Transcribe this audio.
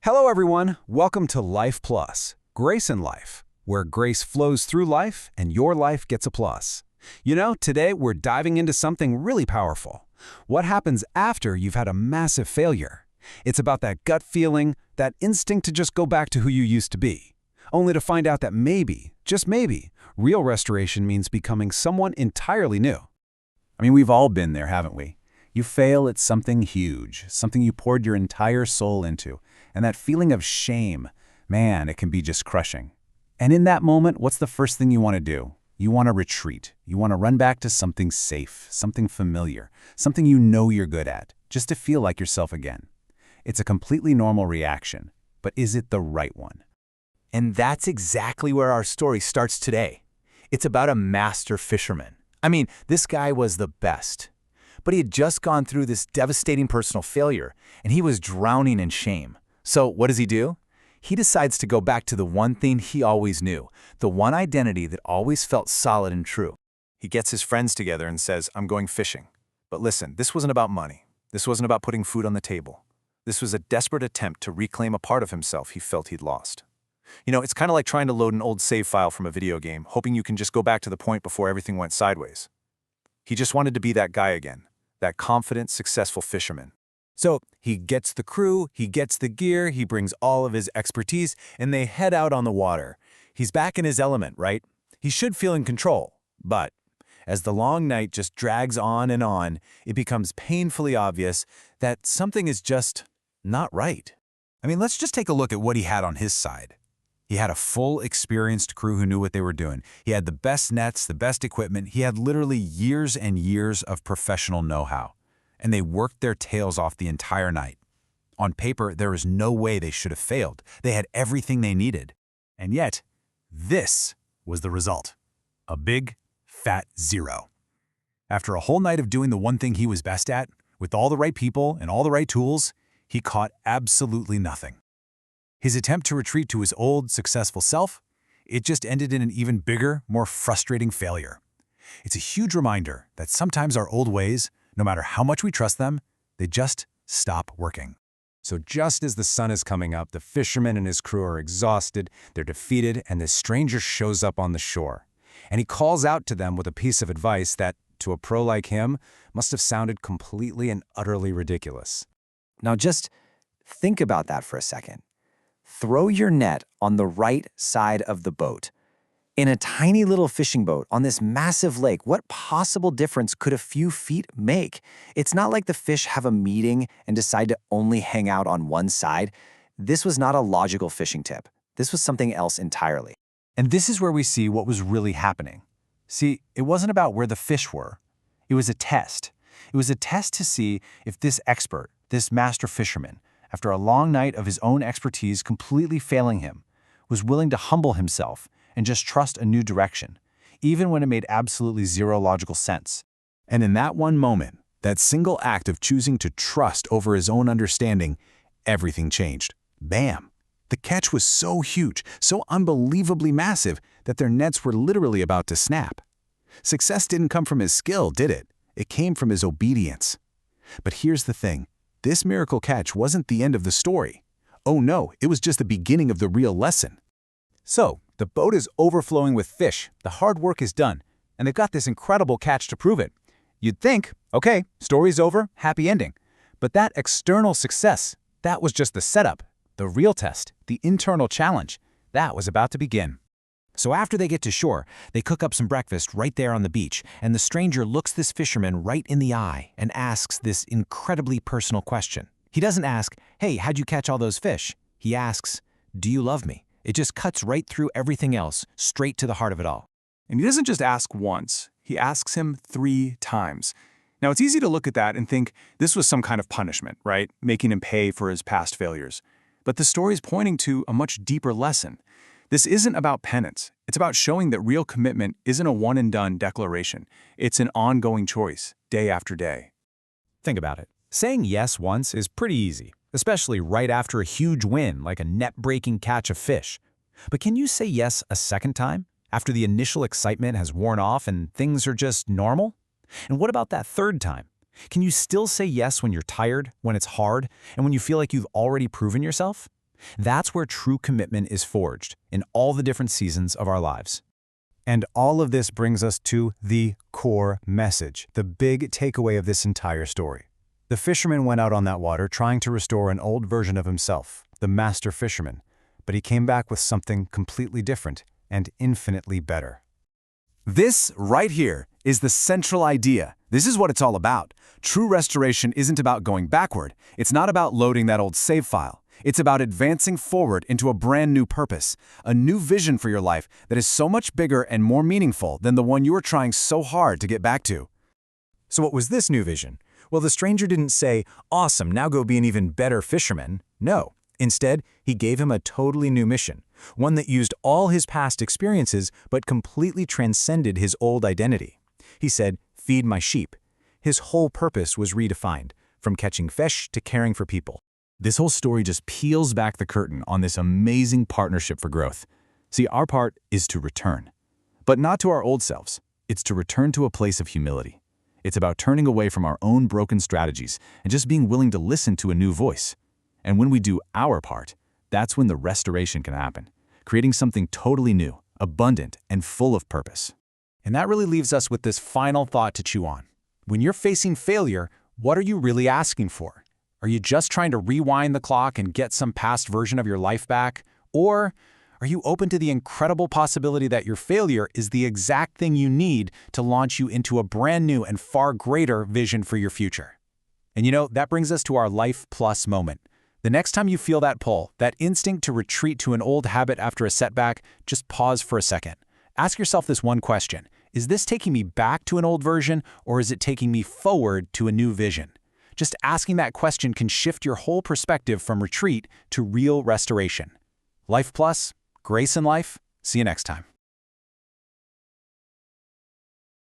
Hello, everyone. Welcome to Life Plus, Grace in Life, where grace flows through life and your life gets a plus. Today we're diving into something really powerful. What happens after you've had a massive failure? It's about that gut feeling, that instinct to just go back to who you used to be, only to find out that maybe, just maybe, real restoration means becoming someone entirely new. We've all been there, haven't we? You fail at something huge, something you poured your entire soul into, and that feeling of shame, man, it can be just crushing. And in that moment, what's the first thing you want to do? You want to retreat. You want to run back to something safe, something familiar, something you know you're good at, just to feel like yourself again. It's a completely normal reaction, but is it the right one? And that's exactly where our story starts today. It's about a master fisherman. This guy was the best. But he had just gone through this devastating personal failure, and he was drowning in shame. So what does he do? He decides to go back to the one thing he always knew, the one identity that always felt solid and true. He gets his friends together and says, "I'm going fishing." But listen, this wasn't about money. This wasn't about putting food on the table. This was a desperate attempt to reclaim a part of himself he felt he'd lost. It's kind of like trying to load an old save file from a video game, hoping you can just go back to the point before everything went sideways. He just wanted to be that guy again, that confident, successful fisherman. So he gets the crew, he gets the gear, he brings all of his expertise, and they head out on the water. He's back in his element, right? He should feel in control. But as the long night just drags on and on, it becomes painfully obvious that something is just not right. Let's just take a look at what he had on his side. He had a full, experienced crew who knew what they were doing. He had the best nets, the best equipment. He had literally years and years of professional know-how. And they worked their tails off the entire night. On paper, there was no way they should have failed. They had everything they needed. And yet, this was the result. A big, fat zero. After a whole night of doing the one thing he was best at, with all the right people and all the right tools, he caught absolutely nothing. His attempt to retreat to his old, successful self, it just ended in an even bigger, more frustrating failure. It's a huge reminder that sometimes our old ways, no matter how much we trust them, they just stop working. So just as the sun is coming up, the fisherman and his crew are exhausted, they're defeated, and this stranger shows up on the shore. And he calls out to them with a piece of advice that, to a pro like him, must have sounded completely and utterly ridiculous. Now just think about that for a second. Throw your net on the right side of the boat. In a tiny little fishing boat on this massive lake, what possible difference could a few feet make? It's not like the fish have a meeting and decide to only hang out on one side. This was not a logical fishing tip. This was something else entirely. And this is where we see what was really happening. See, it wasn't about where the fish were. It was a test. It was a test to see if this expert, this master fisherman, after a long night of his own expertise completely failing him, was willing to humble himself and just trust a new direction, even when it made absolutely zero logical sense. And in that one moment, that single act of choosing to trust over his own understanding, everything changed. Bam! The catch was so huge, so unbelievably massive, that their nets were literally about to snap. Success didn't come from his skill, did it? It came from his obedience. But here's the thing. This miracle catch wasn't the end of the story. Oh no, it was just the beginning of the real lesson. So, the boat is overflowing with fish, the hard work is done, and they've got this incredible catch to prove it. You'd think, okay, story's over, happy ending. But that external success, that was just the setup, the real test, the internal challenge, that was about to begin. So after they get to shore, they cook up some breakfast right there on the beach, and the stranger looks this fisherman right in the eye and asks this incredibly personal question. He doesn't ask, "Hey, how'd you catch all those fish?" He asks, "Do you love me?" It just cuts right through everything else, straight to the heart of it all. And he doesn't just ask once, he asks him 3 times. Now, it's easy to look at that and think this was some kind of punishment, right? Making him pay for his past failures. But the story is pointing to a much deeper lesson. This isn't about penance. It's about showing that real commitment isn't a one-and-done declaration. It's an ongoing choice, day after day. Think about it. Saying yes once is pretty easy, especially right after a huge win like a net-breaking catch of fish. But can you say yes a second time, after the initial excitement has worn off and things are just normal? And what about that third time? Can you still say yes when you're tired, when it's hard, and when you feel like you've already proven yourself? That's where true commitment is forged, in all the different seasons of our lives. And all of this brings us to the core message, the big takeaway of this entire story. The fisherman went out on that water trying to restore an old version of himself, the master fisherman, but he came back with something completely different and infinitely better. This, right here, is the central idea. This is what it's all about. True restoration isn't about going backward. It's not about loading that old save file. It's about advancing forward into a brand new purpose, a new vision for your life that is so much bigger and more meaningful than the one you were trying so hard to get back to. So what was this new vision? Well, the stranger didn't say, "Awesome, now go be an even better fisherman." No. Instead, he gave him a totally new mission, one that used all his past experiences but completely transcended his old identity. He said, "Feed my sheep." His whole purpose was redefined, from catching fish to caring for people. This whole story just peels back the curtain on this amazing partnership for growth. See, our part is to return. But not to our old selves. It's to return to a place of humility. It's about turning away from our own broken strategies and just being willing to listen to a new voice. And when we do our part, that's when the restoration can happen, creating something totally new, abundant, and full of purpose. And that really leaves us with this final thought to chew on. When you're facing failure, what are you really asking for? Are you just trying to rewind the clock and get some past version of your life back? Or are you open to the incredible possibility that your failure is the exact thing you need to launch you into a brand new and far greater vision for your future? And that brings us to our Life Plus moment. The next time you feel that pull, that instinct to retreat to an old habit after a setback, just pause for a second. Ask yourself this one question. Is this taking me back to an old version, or is it taking me forward to a new vision? Just asking that question can shift your whole perspective from retreat to real restoration. Life Plus, grace in life. See you next time.